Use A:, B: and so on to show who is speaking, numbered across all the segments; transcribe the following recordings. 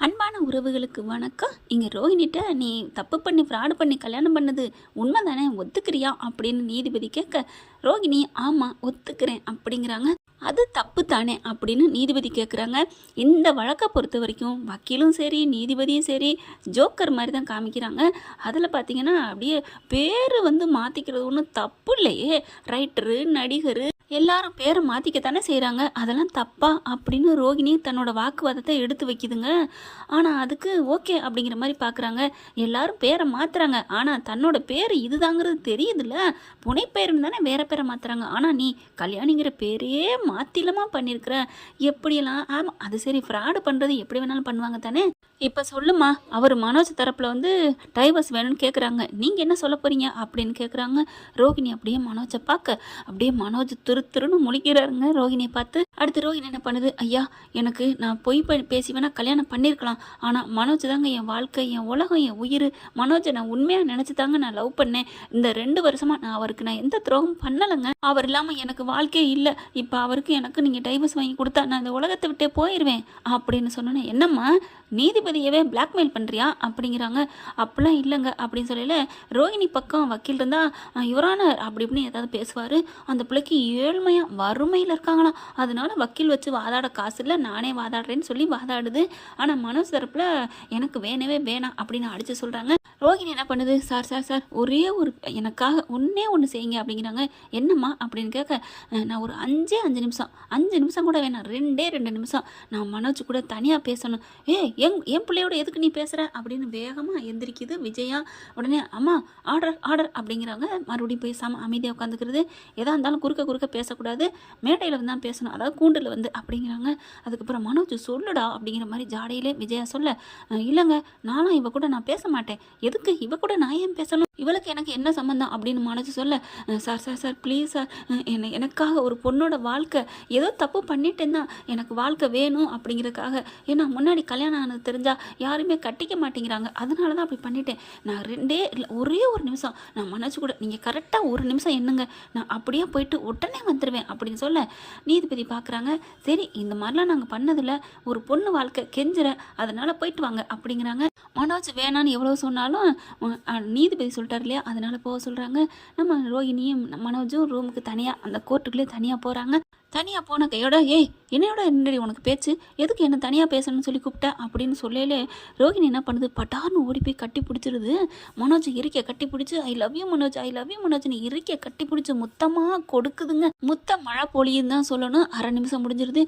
A: அன்பான உறவுகளுக்கு வணக்கம். இங்கே ரோஹிணிட்ட நீ தப்பு பண்ணி ஃப்ராடு பண்ணி கல்யாணம் பண்ணது உண்மை தானே, ஒத்துக்கிறியா அப்படின்னு நீதிபதி கேட்க, ரோஹிணி ஆமாம் ஒத்துக்கிறேன் அப்படிங்கிறாங்க. அது தப்பு தானே அப்படின்னு நீதிபதி கேட்குறாங்க. இந்த வழக்கை பொறுத்த வரைக்கும் வக்கீலும் சரி நீதிபதியும் சரி ஜோக்கர் மாதிரி தான் காமிக்கிறாங்க. அதில் பார்த்தீங்கன்னா அப்படியே பேர் மாற்றிக்கிறது ஒன்றும் தப்பு இல்லையே. ரைட்டரு நடிகர் எல்லாரும் பேரை மாற்றிக்கத்தானே செய்கிறாங்க, அதெல்லாம் தப்பா அப்படின்னு ரோகிணி தன்னோட வாக்குவாதத்தை எடுத்து வைக்குதுங்க. ஆனால் அதுக்கு ஓகே அப்படிங்கிற மாதிரி பார்க்குறாங்க. எல்லாரும் பேரை மாற்றுறாங்க, ஆனால் தன்னோட பேர் இதுதாங்கிறது தெரியுதுல்ல. புனைப்பேருன்னு தானே வேற பேரை மாற்றுறாங்க. ஆனால் நீ கல்யாணிங்கிற பேரே மாற்றிலமா பண்ணியிருக்கிற, எப்படியெல்லாம்? ஆமாம் அது சரி, ஃப்ராடு பண்ணுறது எப்படி வேணாலும் பண்ணுவாங்க தானே. இப்போ சொல்லுமா, அவர் மனோஜ் தரப்பில் டைவர்ஸ் வேணும்னு கேட்குறாங்க, நீங்கள் என்ன சொல்ல போகிறீங்க அப்படின்னு கேட்குறாங்க. ரோகிணி அப்படியே மனோஜை பார்க்க அப்படியே மனோஜ் திருன்னு முழிக்கிறாருங்க ரோகிணியை பார்த்து. அடுத்து ரோகிணி என்ன பண்ணுது, ஐயா எனக்கு நான் பொய் பேசி வேணா கல்யாணம் பண்ணியிருக்கலாம், ஆனால் மனோஜ் தாங்க என் வாழ்க்கை, என் உலகம், என் உயிர். மனோஜை நான் உண்மையாக நினச்சி தாங்க நான் லவ் பண்ணேன். இந்த 2 வருஷமாக நான் எந்த துரோகம் பண்ணலைங்க. அவர் இல்லாமல் எனக்கு வாழ்க்கையே இல்லை. இப்போ அவருக்கு எனக்கு நீங்கள் டைவர்ஸ் வாங்கி கொடுத்தா நான் இந்த உலகத்தை விட்டே போயிடுவேன் அப்படின்னு சொன்னோன்னே, என்னம்மா நீதிபதியவே பிளாக்மெயில் பண்ணுறியா அப்படிங்கிறாங்க. அப்படிலாம் இல்லைங்க அப்படின்னு சொல்லல. ரோஹிணி பக்கம் வக்கீல் இருந்தால் யுவரானர் அப்படி இப்படின்னு ஏதாவது பேசுவார். அந்த பிள்ளைக்கு ஏழ்மையாக வறுமையில் இருக்காங்களாம், அதனால வக்கீல் வச்சு வாதாட காசு இல்லை, நானே வாதாடுறேன்னு சொல்லி வாதாடுது. ஆனால் மனோஜ் தரப்பில் எனக்கு வேணவே வேணாம் அப்படின்னு அடித்து சொல்கிறாங்க. ரோஹிணி என்ன பண்ணுது, சார் ஒரே ஒரு எனக்காக ஒன்று செய்யுங்க அப்படிங்கிறாங்க. என்னம்மா அப்படின்னு கேட்க, நான் ஒரு 5 நிமிஷம் கூட வேணாம், 2 நிமிஷம் நான் மனோஜ் கூட தனியாக பேசணும். என் பிள்ளையோட எதுக்கு நீ பேசுகிற அப்படின்னு வேகமாக எந்திரிக்குது விஜயா. உடனே அம்மா ஆர்டர் அப்படிங்கிறாங்க. மறுபடியும் பேசாமல் அமைதியாக உட்காந்துக்கிறது. எதாக இருந்தாலும் குறுக்க பேசக்கூடாது, மேடையில் தான் பேசணும், அதாவது கூண்டில் அப்படிங்கிறாங்க. அதுக்கப்புறம் மனோஜ் சொல்லுடா அப்படிங்கிற மாதிரி ஜாடையிலே விஜயா சொல்ல, இல்லைங்க நானும் இவ கூட நான் பேச மாட்டேன், எதுக்கு இவ கூட நான் ஏன் பேசணும், இவளுக்கு எனக்கு என்ன சம்மந்தம் அப்படின்னு மனோஜ் சொல்ல, சார் ப்ளீஸ் சார், எனக்காக ஒரு பொண்ணோட வாழ்க்கை ஏதோ தப்பு பண்ணிட்டேன் தான், எனக்கு வாழ்க்கை வேணும் அப்படிங்கிறதுக்காக. ஏன்னா முன்னாடி கல்யாணம் ஆனது தெரிஞ்சா யாருமே கட்டிக்க மாட்டேங்கிறாங்க, அதனால தான் அப்படி பண்ணிட்டேன். நான் ஒரே ஒரு நிமிஷம் நான் மனோஜ் கூட, நீங்கள் கரெக்டாக 1 நிமிஷம் என்னங்க, நான் அப்படியே போயிட்டு உடனே வந்துடுவேன் அப்படின்னு சொல்ல, நீதிபதி பார்க்குறாங்க. சரி இந்த மாதிரிலாம் நாங்கள் பண்ணதில்ல, ஒரு பொண்ணு வாழ்க்கை கெஞ்சுற, அதனால் போயிட்டு வாங்க அப்படிங்கிறாங்க. மனோஜ் வேணான்னு எவ்வளோ சொன்னாலும் நீதிபதி சொல்லிட்டார் இல்லையா, அதனால் போக சொல்கிறாங்க. நம்ம ரோஹிணியும் மனோஜும் ரூமுக்கு தனியாக அந்த கோர்ட்டுக்குள்ளே தனியாக போகிறாங்க. தனியாக போன கையோட, என்னையோட என்னடி உனக்கு பேச்சு, எதுக்கு என்ன தனியாக பேசணும்னு சொல்லி கூப்பிட்டேன் அப்படின்னு சொல்லலே ரோஹிணி என்ன பண்ணுது, பட்டார்னு ஓடி போய் கட்டி பிடிச்சிருது. மனோஜ் இறுக்கிய கட்டி பிடிச்சி ஐ லவ் யூ மனோஜ்னு இறுக்கிய கட்டி பிடிச்சி முத்தமாக கொடுக்குதுங்க. முத்த மழை பொழியுன்னு தான் சொல்லணும். 1/2 நிமிஷம் முடிஞ்சிருது.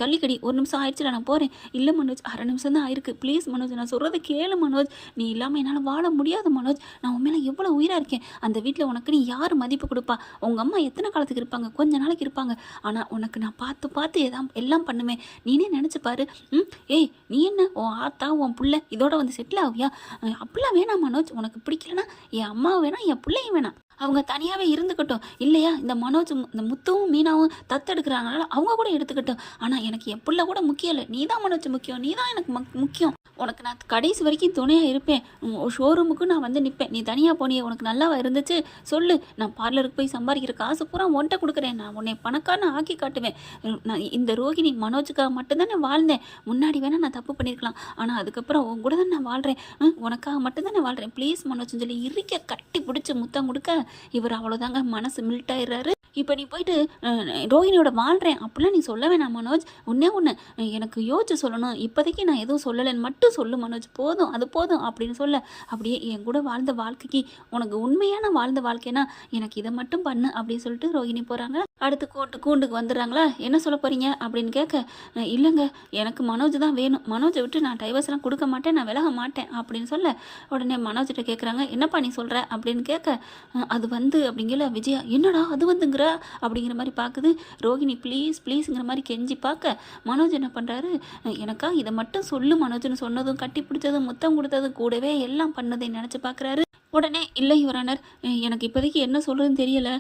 A: தள்ளிக்கடி 1 நிமிஷம் ஆயிடுச்சுல நான் போகிறேன். இல்லை மனோஜ் 1/2 நிமிஷம் தான் ஆயிருக்கு, ப்ளீஸ் மனோஜ் நான் சொல்கிறத கேளு மனோஜ், நீ இல்லாமல் என்னால் வாழ முடியாது மனோஜ், நான் உண்மையில எவ்வளோ உயிராக இருக்கேன். அந்த வீட்டில் உனக்கு நீ யார் மதிப்பு கொடுப்பா, உங்கள் அம்மா எத்தனை காலத்துக்கு இருப்பாங்க, கொஞ்ச நாளைக்கு இருப்பாங்க, ஆனால் உனக்கு நான் பார்த்து எல்லாம் பண்ணுவேன், நீனே நினச்சி பாரு. நீ என்ன உன் ஆத்தா உன் புள்ள இதோட செட்டில் ஆகுவியா, அப்படிலாம் வேணாம் மனோஜ், உனக்கு பிடிக்கலனா என் அம்மாவும் வேணாம் என் பிள்ளையும் வேணாம், அவங்க தனியாகவே இருந்துக்கட்டும், இல்லையா இந்த மனோஜ் இந்த முத்துவும் மீனாவும் தத்தெடுக்கிறாங்கனால அவங்க கூட எடுத்துக்கட்டும், ஆனால் எனக்கு என் பிள்ளை கூட முக்கியம் இல்லை, நீ தான் மனோஜ் முக்கியம், நீ தான் எனக்கு முக்கியம், உனக்கு நான் கடைசி வரைக்கும் துணையாக இருப்பேன், ஷோரூமுக்கு நான் நிற்பேன், நீ தனியாக போனியே உனக்கு நல்லாவா இருந்துச்சு சொல்லு, நான் பார்லருக்கு போய் சம்பாதிக்கிற காசு பூரா ஒன்றை கொடுக்குறேன், நான் உன்னை பணக்காரனை ஆக்கி காட்டுவேன், நான் இந்த ரோஹிணி மனோஜுக்காக மட்டும்தானே வாழ்ந்தேன், முன்னாடி வேணால் நான் தப்பு பண்ணியிருக்கலாம், ஆனால் அதுக்கப்புறம் உன் கூட தான் நான் வாழ்கிறேன், உனக்காக மட்டும்தானே வாழ்கிறேன், ப்ளீஸ் மனோஜ்னு சொல்லி இறுக்க கட்டி பிடிச்சி முத்தம் கொடுக்க இவர் அவ்வளோதாங்க மனசு மில்ட் ஆயிடுறாரு. இப்போ நீ போயிட்டு ரோஹிணியோட வாழ்கிறேன் அப்படிலாம் நீ சொல்ல வேணாம் மனோஜ், ஒன்று எனக்கு யோசிச்சு சொல்லணும், இப்போதைக்கு நான் எதுவும் சொல்லலைன்னு மட்டும் சொல்லு மனோஜ், போதும் அது போதும் அப்படின்னு சொல்ல, அப்படியே என் கூட வாழ்ந்த வாழ்க்கைக்கு உனக்கு உண்மையான வாழ்ந்த வாழ்க்கைனா எனக்கு இதை மட்டும் பண்ணு அப்படின்னு சொல்லிட்டு ரோஹிணி போகிறாங்க. அடுத்து கூண்டுக்கு வந்துடுறாங்களா, என்ன சொல்ல போகிறீங்க அப்படின்னு கேட்க, இல்லைங்க எனக்கு மனோஜ் தான் வேணும், மனோஜை விட்டு நான் டைவர்ஸ்லாம் கொடுக்க மாட்டேன், நான் விலக மாட்டேன் அப்படின்னு சொல்ல, உடனே மனோஜிட்ட கேட்குறாங்க, என்னப்பா நீ சொல்கிற அப்படின்னு கேட்க, அது அப்படிங்கிற விஜயா, என்னடா அது வந்துங்கிற அப்படிங்கிற மாதிரி பார்க்குது. ரோஹிணி ப்ளீஸுங்கிற மாதிரி கெஞ்சி பார்க்க, மனோஜ் என்ன பண்ணுறாரு, எனக்கா இதை மட்டும் சொல்லு மனோஜ்னு சொன்னதும் கட்டி பிடிச்சதும் முத்தம் கொடுத்ததும் கூடவே எல்லாம் பண்ணதை நினச்சி பார்க்குறாரு. உடனே இல்லை யுவர் ஆனர், எனக்கு இப்போதைக்கு என்ன சொல்கிறதுன்னு தெரியல,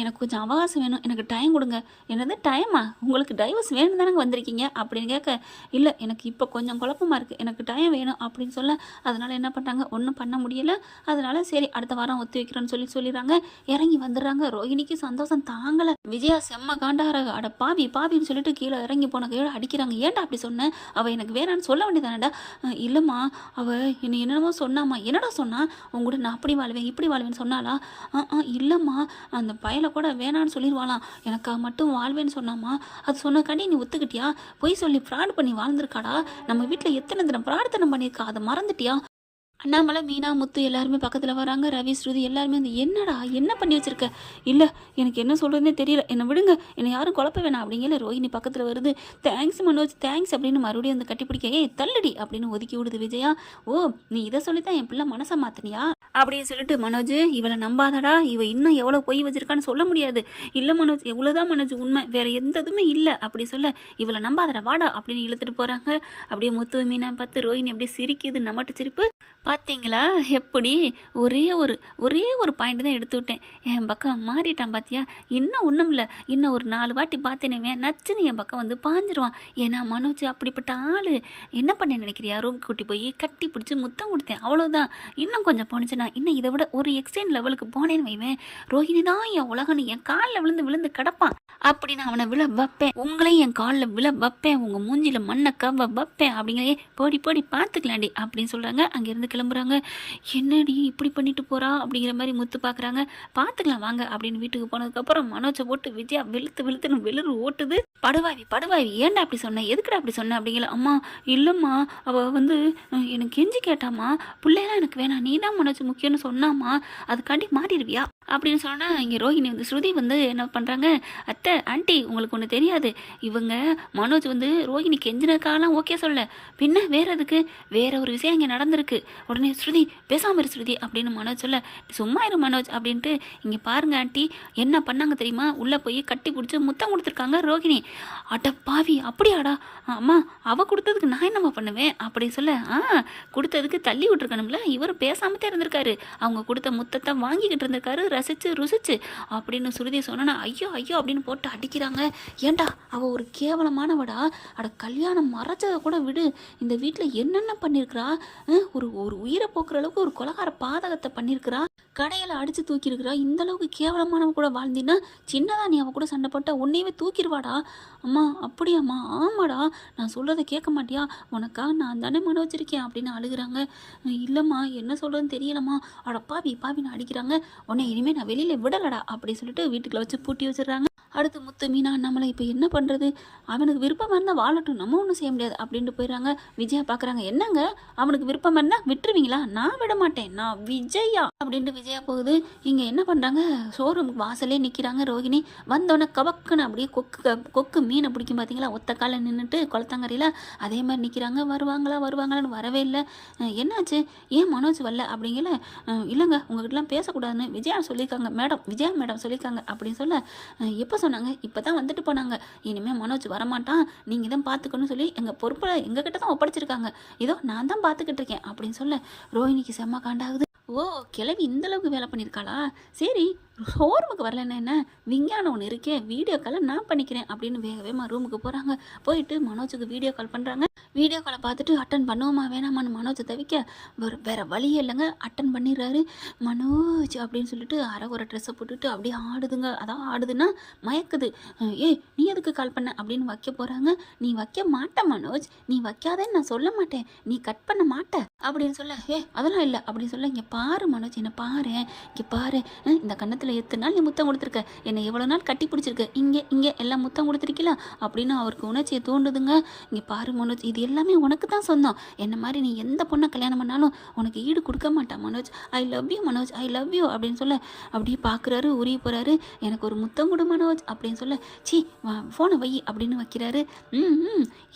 A: எனக்கு கொஞ்சம் அவகாசம் வேணும், எனக்கு டைம் கொடுங்க. என்னது டைமா? உங்களுக்கு டைவர்ஸ் வேணும் தானங்க வந்திருக்கீங்க அப்படின்னு கேட்க, இல்லை எனக்கு இப்போ கொஞ்சம் குழப்பமாக இருக்குது, எனக்கு டைம் வேணும் அப்படின்னு சொல்ல, அதனால் என்ன பண்ணுறாங்க, ஒன்றும் பண்ண முடியலை. அதனால சரி அடுத்த வாரம் ஒத்தி வைக்கிறேன்னு சொல்லிடுறாங்க. இறங்கி வந்துடுறாங்க. ரோஹிணிக்கு சந்தோஷம் தாங்கலை. விஜயா செம்ம காண்டார, அட பாவி பாவின்னு சொல்லிட்டு கீழே இறங்கி போன கீழே அடிக்கிறாங்க. ஏன்டா அப்படி சொன்னேன், அவள் எனக்கு வேணான்னு சொல்ல வேண்டியதானடா. இல்லைம்மா, அவள் என்ன என்னென்னமோ சொன்னாம்மா. என்னடா சொன்னா, உங்கள்கிட்ட நான் அப்படி வாழ்வேன் இப்படி வாழ்வேன்னு சொன்னாலா? இல்லைம்மா, அந்த பயலை கூட வேணான்னு சொல்லிடுவாளாம், எனக்காக மட்டும் வாழ்வேன்னு சொன்னாம்மா. அது சொன்னக்காண்டி நீ ஒத்துக்கிட்டியா? பொய் சொல்லி ஃப்ராட் பண்ணி வாழ்ந்துருக்காடா. நம்ம வீட்டில் எத்தனை தினம் பிரார்த்தனை பண்ணியிருக்கா, அதை மறந்துட்டியா? அண்ணாமலை, மீனா, முத்து எல்லாருமே பக்கத்தில் வராங்க. ரவி, ஸ்ருதி எல்லாருமே வந்து என்னடா என்ன பண்ணி வச்சிருக்க? இல்லை எனக்கு என்ன சொல்கிறதுனே தெரியல, என்னை விடுங்க, என்னை யாரும் குழப்ப வேணாம் அப்படிங்கிற ரோஹிணி பக்கத்தில் வருது. தேங்க்ஸ் மனோஜ் தேங்க்ஸ் அப்படின்னு மறுபடியும் வந்து கட்டிப்பிடிக்க, தள்ளுடி அப்படின்னு ஒதுக்கி விடுது விஜயா. ஓ, நீ இதை சொல்லித்தான் என் பிள்ளை மனசை மாத்தினியா அப்படின்னு சொல்லிட்டு, மனோஜ் இவளை நம்பாதடா, இவ இன்னும் எவ்வளோ பொய் வச்சிருக்கான்னு சொல்ல முடியாது. இல்லை மனோஜ், எவ்வளோதான் மனோஜ் உண்மை, வேற எந்த இதுவுமே இல்லை அப்படி சொல்ல, இவளை நம்பாதடா வாடா அப்படின்னு இழுத்துட்டு போகிறாங்க. அப்படியே முத்து மீனா பார்த்து ரோஹிணி அப்படியே சிரிக்குது, நம்மட்டு சிரிப்பு. பார்த்தீங்களா எப்படி? ஒரே ஒரு பாயிண்ட் தான் எடுத்து விட்டேன், என் பக்கம் மாறிட்டான் பார்த்தியா? இன்னும் ஒன்றும் இல்லை, இன்னும் ஒரு 4 வாட்டி பார்த்தேனே நச்சுன்னு என் பக்கம் வந்து பாஞ்சிருவான். ஏன்னா மனோஜ் அப்படிப்பட்ட ஆள். என்ன பண்ண நினைக்கிறியா? ரூமுக்கு கூட்டி போய் கட்டி பிடிச்சி முத்தம் கொடுத்தேன், அவ்வளோதான். இன்னும் கொஞ்சம் போனுச்சுன்னா, இன்னும் இதை விட ஒரு எக்ஸ்டெண்ட் லெவலுக்கு போனேன்னு வைவேன், ரோஹிணி தான் என் உலகன்னு என் காலில் விழுந்து கிடப்பான் அப்படின்னு அவனை விழ வைப்பேன், உங்களையும் என் காலில் விழ வைப்பேன், உங்கள் மூஞ்சியில் மண்ணை கவ வைப்பேன் அப்படிங்கிறே போடி பார்த்துக்கலாண்டி அப்படின்னு சொல்கிறாங்க. அங்கேருந்து கிளம்புறாங்க. என்னடி இப்படி பண்ணிட்டு போகிறா அப்படிங்கிற மாதிரி முத்து பார்க்குறாங்க. பார்த்துக்கலாம் வாங்க அப்படின்னு வீட்டுக்கு போனதுக்கப்புறம் மனோஜை போட்டு விஜயா வெளுத்துன்னு வெளிரு ஓட்டுது. படுவாவி ஏன்டா அப்படி சொன்னேன், எதுக்குடா அப்படி சொன்னேன் அப்படிங்கிற. அம்மா இல்லைம்மா, அவள் வந்து எனக்கு கெஞ்சி கேட்டாம்மா, பிள்ளையெல்லாம் எனக்கு வேணாம், நீ தான் மனோஜ் முக்கியம்னு சொன்னாம்மா, அதுக்காண்டி மாறிடுவியா அப்படின்னு சொன்னால், இங்கே ரோஹிணி வந்து ஸ்ருதி வந்து என்ன பண்ணுறாங்க, அத்தை ஆண்டி உங்களுக்கு ஒன்று தெரியாது, இவங்க மனோஜ் வந்து ரோஹிணி கெஞ்சினதுக்காகலாம் ஓகே சொல்ல, பின்ன வேற எதுக்கு, வேற ஒரு விஷயம் இங்கே நடந்திருக்கு. உடனே ஸ்ருதி பேசாமல் இரு ஸ்ருதி அப்படின்னு மனோஜ் சொல்ல, சும்மா இரு மனோஜ் அப்படின்ட்டு, இங்கே பாருங்க ஆண்டி என்ன பண்ணாங்க தெரியுமா, உள்ளே போய் கட்டி பிடிச்சி முத்தம் கொடுத்துருக்காங்க ரோஹிணி. அட பாவி அப்படியாடா? அம்மா அவள் கொடுத்ததுக்கு நான் என்னம்மா பண்ணுவேன் அப்படி சொல்ல, கொடுத்ததுக்கு தள்ளி விட்டுருக்கணும்ல, இவர் பேசாமத்தே இருந்திருக்காரு, அவங்க கொடுத்த முத்தத்தை வாங்கிக்கிட்டு இருந்திருக்காரு ரசிச்சு ருசிச்சு அப்படின்னு சுருதி சொன்னா, ஐயோ அப்படின்னு போட்டு அடிக்கிறாங்க. ஏண்டா அவள் ஒரு கேவலமானவடா, அட கல்யாணம் மறைச்சதை கூட விடு, இந்த வீட்டில் என்னென்ன பண்ணியிருக்கிறா, ஒரு உயிரை போக்குற அளவுக்கு ஒரு கொலகார பாதகத்தை பண்ணியிருக்கிறா, கடையில் அடித்து தூக்கியிருக்கிறா, இந்த அளவுக்கு கேவலமானவ கூட வாழ்ந்தின்னா சின்னதா நீ அவ கூட சண்டை போட்ட உன்னையவே தூக்கிடுவாடா. அம்மா அப்படியாம்மா? ஆமாடா, நான் சொல்கிறத கேட்க மாட்டியா, உனக்கா நான் தானே மன வச்சிருக்கேன் அப்படின்னு அழுகிறாங்க. இல்லைம்மா என்ன சொல்கிறதுன்னு தெரியலம்மா, அட பாவின்னு அடிக்கிறாங்க. உன்னை இனிமேல் நான் வெளியில் விடலடா அப்படி சொல்லிட்டு வீட்டுக்குள்ள வச்சு பூட்டி வச்சிடுறாங்க. அடுத்து முத்து மீனா நம்மளை இப்போ என்ன பண்ணுறது, அவனுக்கு விருப்பமாக இருந்தால் வாழட்டும், நம்ம ஒன்றும் செய்ய முடியாது அப்படின்ட்டு போயிடுறாங்க. விஜயா பார்க்குறாங்க, என்னங்க அவனுக்கு விருப்பமாக இருந்தால் விட்டுருவீங்களா? நான் விட மாட்டேன், நான் விஜயா அப்படின்ட்டு விஜயா போகுது. இங்கே என்ன பண்ணுறாங்க, ஷோரூமுக்கு வாசலே நிற்கிறாங்க. ரோஹிணி வந்தோடனே கபக்குன்னு அப்படியே கொக்கு மீனை பிடிக்கும் பார்த்தீங்களா, ஒத்த காலில் நின்றுட்டு குளத்தங்கரையில் அதே மாதிரி நிற்கிறாங்க. வருவாங்களான்னு வரவே இல்லை. என்னாச்சு, ஏன் மனோஜ் வரல அப்படிங்கல. இல்லைங்க உங்ககிட்டலாம் பேசக்கூடாதுன்னு விஜயா சொல்லியிருக்காங்க விஜயா மேடம் சொல்லியிருக்காங்க அப்படின்னு சொல்ல, எப்போ சொன்னாங்க? இப்போ தான் வந்துட்டு போனாங்க, இனிமேல் மனோஜ் வரமாட்டான், நீங்கள் தான் பார்த்துக்கணும்னு சொல்லி எங்கள் பொறுப்பில் எங்ககிட்ட தான் ஒப்படைச்சிருக்காங்க, இதோ நான் தான் பார்த்துக்கிட்டு இருக்கேன் அப்படின்னு சொல்ல, ரோஹிணிக்கு செம்ம காண்டாகுது. ஓ கிளவி இந்தளவுக்கு வேலை பண்ணியிருக்காளா, சரி ஷோரூமுக்கு வரலன்னா என்ன, விஞ்ஞானம் ஒன்று இருக்கே, வீடியோ காலை நான் பண்ணிக்கிறேன் அப்படின்னு வேகமாக ரூமுக்கு போகிறாங்க. போயிட்டு மனோஜுக்கு வீடியோ கால் பண்ணுறாங்க. வீடியோ காலை பார்த்துட்டு அட்டன் பண்ணுவோமா வேணாமான்னு மனோஜை தவிக்க, வேறு வழியே இல்லைங்க, அட்டன் பண்ணிடுறாரு. மனோஜ் அப்படின்னு சொல்லிட்டு ஒரு ட்ரெஸ்ஸை போட்டுட்டு அப்படியே ஆடுதுங்க. அதான் ஆடுதுன்னா மயக்குது. நீ எதுக்கு கால் பண்ண அப்படின்னு வைக்க போகிறாங்க. நீ வைக்க மாட்டேன் மனோஜ், நீ வைக்காதேன்னு நான் சொல்ல மாட்டேன், நீ கட் பண்ண மாட்டேன் அப்படின்னு சொல்ல, அதெல்லாம் இல்லை அப்படின்னு சொல்ல, இங்கே பாரு மனோஜ் என்னை பாரு, இங்கே பாரு, இந்த கண்ணத்தில் எத்தனை நாள் நீ முத்தம் கொடுத்துருக்க, என்னை எவ்வளோ நாள் கட்டி பிடிச்சிருக்க, இங்கே எல்லாம் முத்தம் கொடுத்துருக்கலாம் அப்படின்னு அவருக்கு உணர்ச்சியை தோண்டுதுங்க. இங்கே பாரு மனோஜ், இது எல்லாமே உனக்கு தான் சொந்தம், என்ன மாதிரி நீ எந்த பொண்ணை கல்யாணம் பண்ணாலும் உனக்கு ஈடு கொடுக்க மாட்டான் Manoj, I love you Manoj, I love you அப்படின்னு சொல்ல, அப்படியே பார்க்குறாரு, உரிய போகிறாரு. எனக்கு ஒரு முத்தம் கொடு மனோஜ் அப்படின்னு சொல்ல, சி ஃபோனை வை அப்படின்னு வைக்கிறாரு.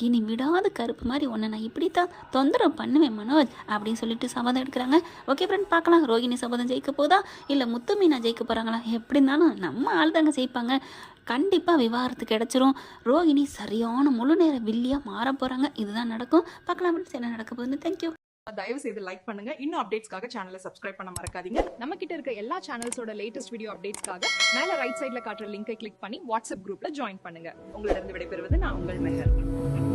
A: இனி விடாத கருப்பு மாதிரி உன்னை நான் இப்படி தான் தொந்தரவு பண்ணுவேன் மனோஜ் அப்படின்னு சொல்லிட்டு சபதம் எடுக்கிறாங்க. ஓகே ஃப்ரெண்ட், பார்க்கலாம் ரோஹிணி சபதம் ஜெயிக்க போதா இல்லை முத்து மீனா ஜெயிக்க போகிறாங்களா? எப்படி இருந்தாலும் நம்ம ஆள் தாங்க ஜெயிப்பாங்க. கண்டிப்பாக விவாகரத்து கிடச்சிரும். ரோஹிணி சரியான முழு நேர வில்லியாக மாற போகிறாங்க. இதுதான் நடக்கும். பார்க்கலாம் ஃப்ரெண்ட்ஸ், என்ன நடக்க போகுதுன்னு. தேங்க்யூ.
B: தயவு செய்து லைக் பண்ணுங்க. இன்னும் அப்டேட்ஸ்க்காக சேனலை சப்ஸ்கிரைப் பண்ண மறக்காதீங்க.
C: நம்ம கிட்ட இருக்க எல்லா சேனல்ஸோட லேட்டஸ்ட் வீடியோ அப்டேட்ஸ்க்காக மேல ரைட் சைடுல காட்டுற லிங்கை கிளிக் பண்ணி வாட்ஸ்அப் குரூப்ல ஜாயின் பண்ணுங்க.
B: உங்களிடம் விடைபெறுவது நான் உங்கள் மெஹர்.